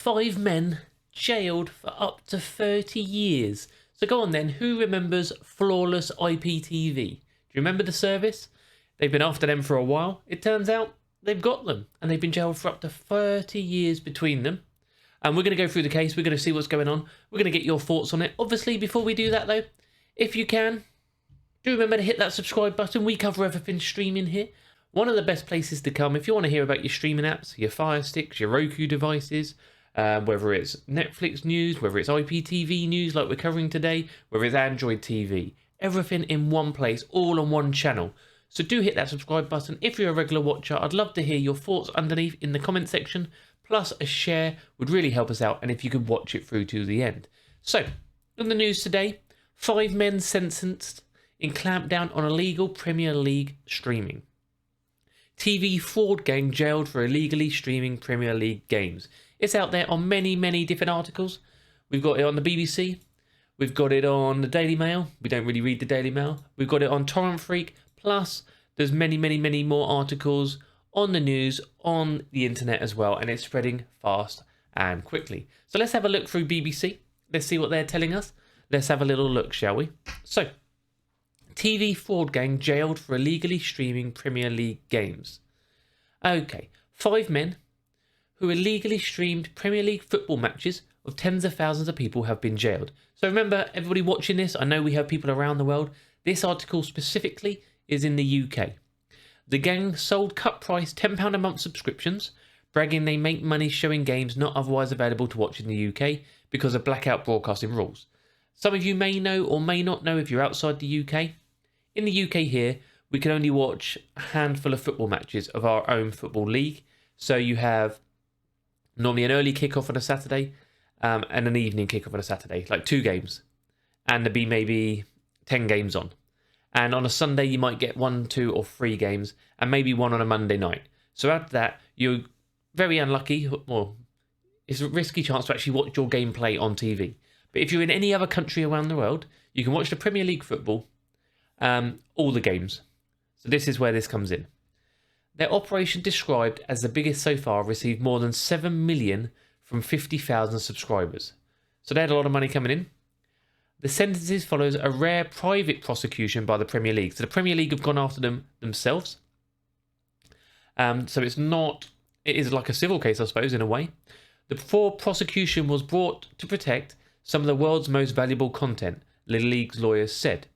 5 men jailed for up to 30 years. So go on then, who remembers Flawless Iptv? Do you remember the service? They've been after them for a while. It turns out they've got them, and they've been jailed for up to 30 years between them. And we're going to go through the case. We're going to see what's going on. We're going to get your thoughts on it. Obviously, before we do that though, if you can, do remember to hit that subscribe button. We cover everything streaming here. One of the best places to come if you want to hear about your streaming apps, your firesticks, your Roku devices, whether it's Netflix news, whether it's IPTV news like we're covering today, whether it's Android TV. Everything in one place, all on one channel. So do hit that subscribe button. If you're a regular watcher, I'd love to hear your thoughts underneath in the comment section. Plus a share would really help us out, and if you could watch it through to the end. So, in the news today, 5 men sentenced in clampdown on illegal Premier League streaming. TV fraud gang jailed for illegally streaming Premier League games. It's out there on many, many different articles. We've got it on the BBC. We've got it on the Daily Mail. We don't really read the Daily Mail. We've got it on Torrent Freak. Plus, there's many, many, many more articles on the news, on the internet as well. And it's spreading fast and quickly. So let's have a look through BBC. Let's see what they're telling us. Let's have a little look, shall we? So, TV fraud gang jailed for illegally streaming Premier League games. Okay, 5 men who illegally streamed Premier League football matches of tens of thousands of people have been jailed. So remember, everybody watching this, I know we have people around the world. This article specifically is in the UK. The gang sold cut price £10 a month subscriptions, bragging they make money showing games not otherwise available to watch in the UK because of blackout broadcasting rules. Some of you may know or may not know if you're outside the UK. In the UK here, we can only watch a handful of football matches of our own football league. So you have normally an early kickoff on a Saturday and an evening kickoff on a Saturday, like 2 games. And there'd be maybe 10 games on. And on a Sunday, you might get 1, 2 or 3 games and maybe 1 on a Monday night. So after that, you're very unlucky, or it's a risky chance to actually watch your game play on TV. But if you're in any other country around the world, you can watch the Premier League football, all the games. So this is where this comes in. Their operation, described as the biggest so far, received more than 7 million from 50,000 subscribers. So they had a lot of money coming in. The sentences follows a rare private prosecution by the Premier League. So the Premier League have gone after them themselves. So it is like a civil case, I suppose, in a way. The prosecution was brought to protect some of the world's most valuable content, the league's lawyers said.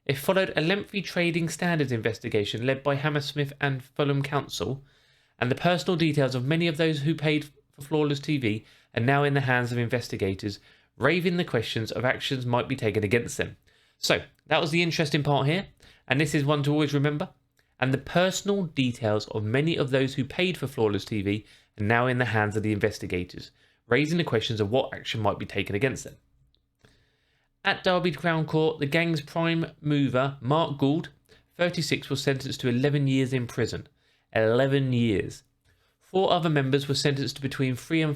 It followed a lengthy trading standards investigation led by Hammersmith and Fulham Council, and the personal details of many of those who paid for Flawless TV are now in the hands of investigators, raising the questions of actions might be taken against them. So, that was the interesting part here, and this is one to always remember. And the personal details of many of those who paid for Flawless TV are now in the hands of the investigators, raising the questions of what action might be taken against them. At Derby Crown Court, the gang's prime mover, Mark Gould, 36, was sentenced to 11 years in prison. 11 years. 4 other members were sentenced to between 3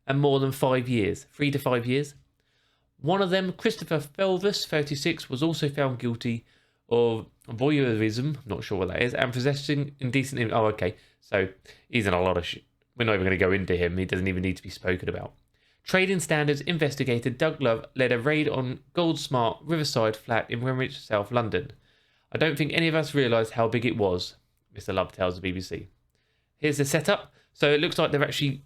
and more than 5 years. 3 to 5 years. One of them, Christopher Felvis, 36, was also found guilty of voyeurism, not sure what that is, and possessing indecent... Oh, okay. So, he's in a lot of shit. We're not even going to go into him. He doesn't even need to be spoken about. Trading Standards investigator Doug Love led a raid on Goldsmart Riverside flat in Greenwich, South London. I don't think any of us realised how big it was, Mr. Love tells the BBC. Here's the setup. So it looks like they're actually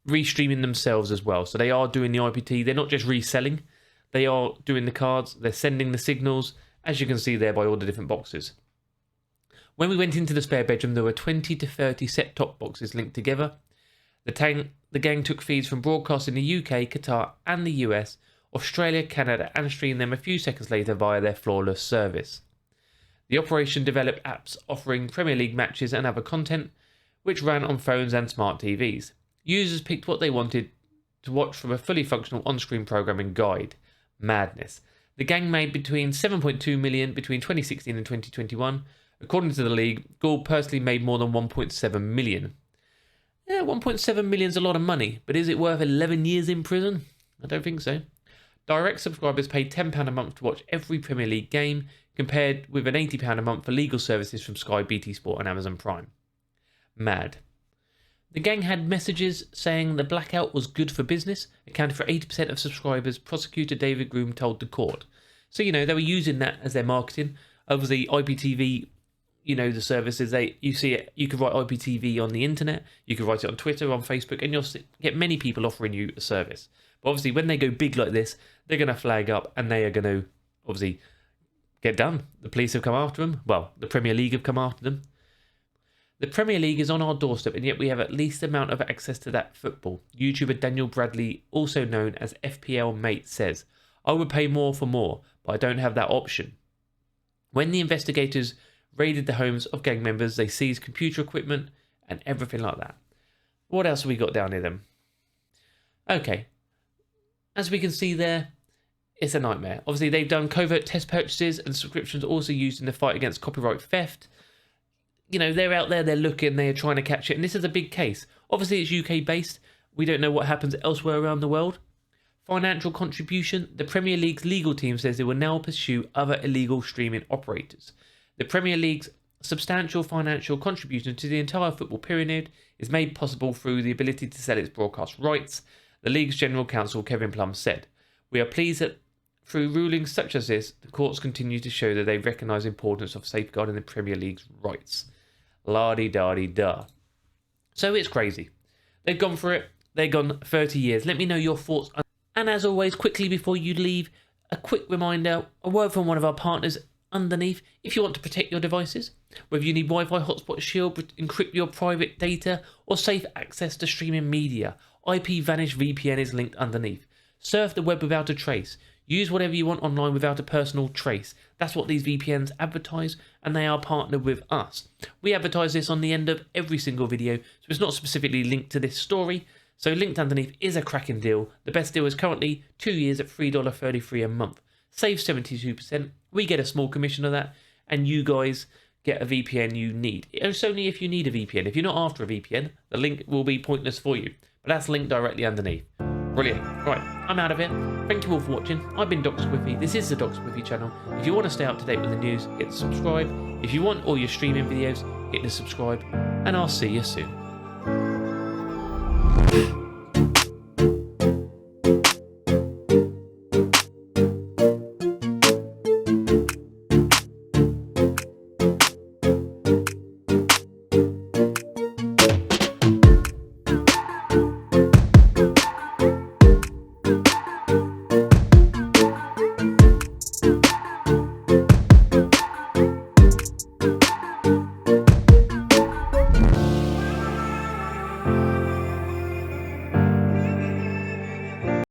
restreaming themselves as well. So they are doing the IPT. They're not just reselling. They are doing the cards. They're sending the signals, as you can see there by all the different boxes. When we went into the spare bedroom, there were 20 to 30 set-top boxes linked together. The gang took feeds from broadcasts in the UK, Qatar and the US, Australia, Canada, and streamed them a few seconds later via their Flawless service. The operation developed apps offering Premier League matches and other content, which ran on phones and smart TVs. Users picked what they wanted to watch from a fully functional on-screen programming guide. Madness. The gang made between 7.2 million between 2016 and 2021. According to the league, Gould personally made more than 1.7 million. Yeah, 1.7 million is a lot of money, but is it worth 11 years in prison? I don't think so. Direct subscribers paid £10 a month to watch every Premier League game, compared with an £80 a month for legal services from Sky, BT Sport and Amazon Prime. Mad. The gang had messages saying the blackout was good for business, accounted for 80% of subscribers, prosecutor David Groom told the court. So, they were using that as their marketing. Obviously, IPTV, the services, you see it, you can write IPTV on the internet, you can write it on Twitter, on Facebook, and you'll get many people offering you a service. But obviously, when they go big like this, they're going to flag up and they are going to, obviously, get done. The police have come after them. Well, the Premier League have come after them. The Premier League is on our doorstep, and yet we have at least amount of access to that football. YouTuber Daniel Bradley, also known as FPL Mate, says, I would pay more for more, but I don't have that option. When the investigators raided the homes of gang members, they seized computer equipment and everything like that. What else have we got down here then? Okay, as we can see there, it's a nightmare. Obviously, they've done covert test purchases and subscriptions also used in the fight against copyright theft. They're out there, they're looking, they're trying to catch it, and this is a big case. Obviously, it's UK based. We don't know what happens elsewhere around the world. Financial contribution. The Premier League's legal team says they will now pursue other illegal streaming operators. The Premier League's substantial financial contribution to the entire football pyramid is made possible through the ability to sell its broadcast rights, the league's general counsel Kevin Plum said. We are pleased that through rulings such as this, the courts continue to show that they recognise the importance of safeguarding the Premier League's rights. La-di-da-di-da. So it's crazy. They've gone for it. They've gone 30 years. Let me know your thoughts. And as always, quickly before you leave, a quick reminder, a word from one of our partners underneath. If you want to protect your devices, whether you need Wi-Fi hotspot shield, encrypt your private data, or safe access to streaming media, IPVanish VPN is linked underneath. Surf the web without a trace. Use whatever you want online without a personal trace. That's what these VPNs advertise, and they are partnered with us. We advertise this on the end of every single video, so it's not specifically linked to this story. So linked underneath is a cracking deal. The best deal is currently 2 years at $3.33 a month. Save 72%. We get a small commission of that, and you guys get a VPN you need. It's only if you need a VPN. If you're not after a VPN, the link will be pointless for you. But that's linked directly underneath. Brilliant. Right, I'm out of here. Thank you all for watching. I've been Doc Squiffy. This is the Doc Squiffy channel. If you want to stay up to date with the news, hit subscribe. If you want all your streaming videos, hit the subscribe. And I'll see you soon.